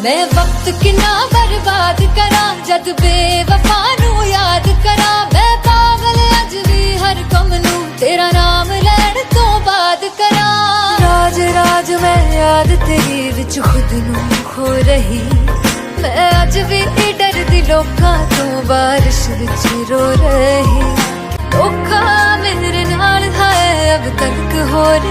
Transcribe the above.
मैं वक्त किना बर्बाद करा जद बेवफा नू याद करा। मैं पागल अज भी हर कम नू तेरा नाम लैण तो बाद करा। राज राज मैं याद तेरी विच खुद नू खो रही। मैं अज भी डरदी लोकां तो बारिश विच रो रही। धोखा मेरे नाल है अब तक हो रही।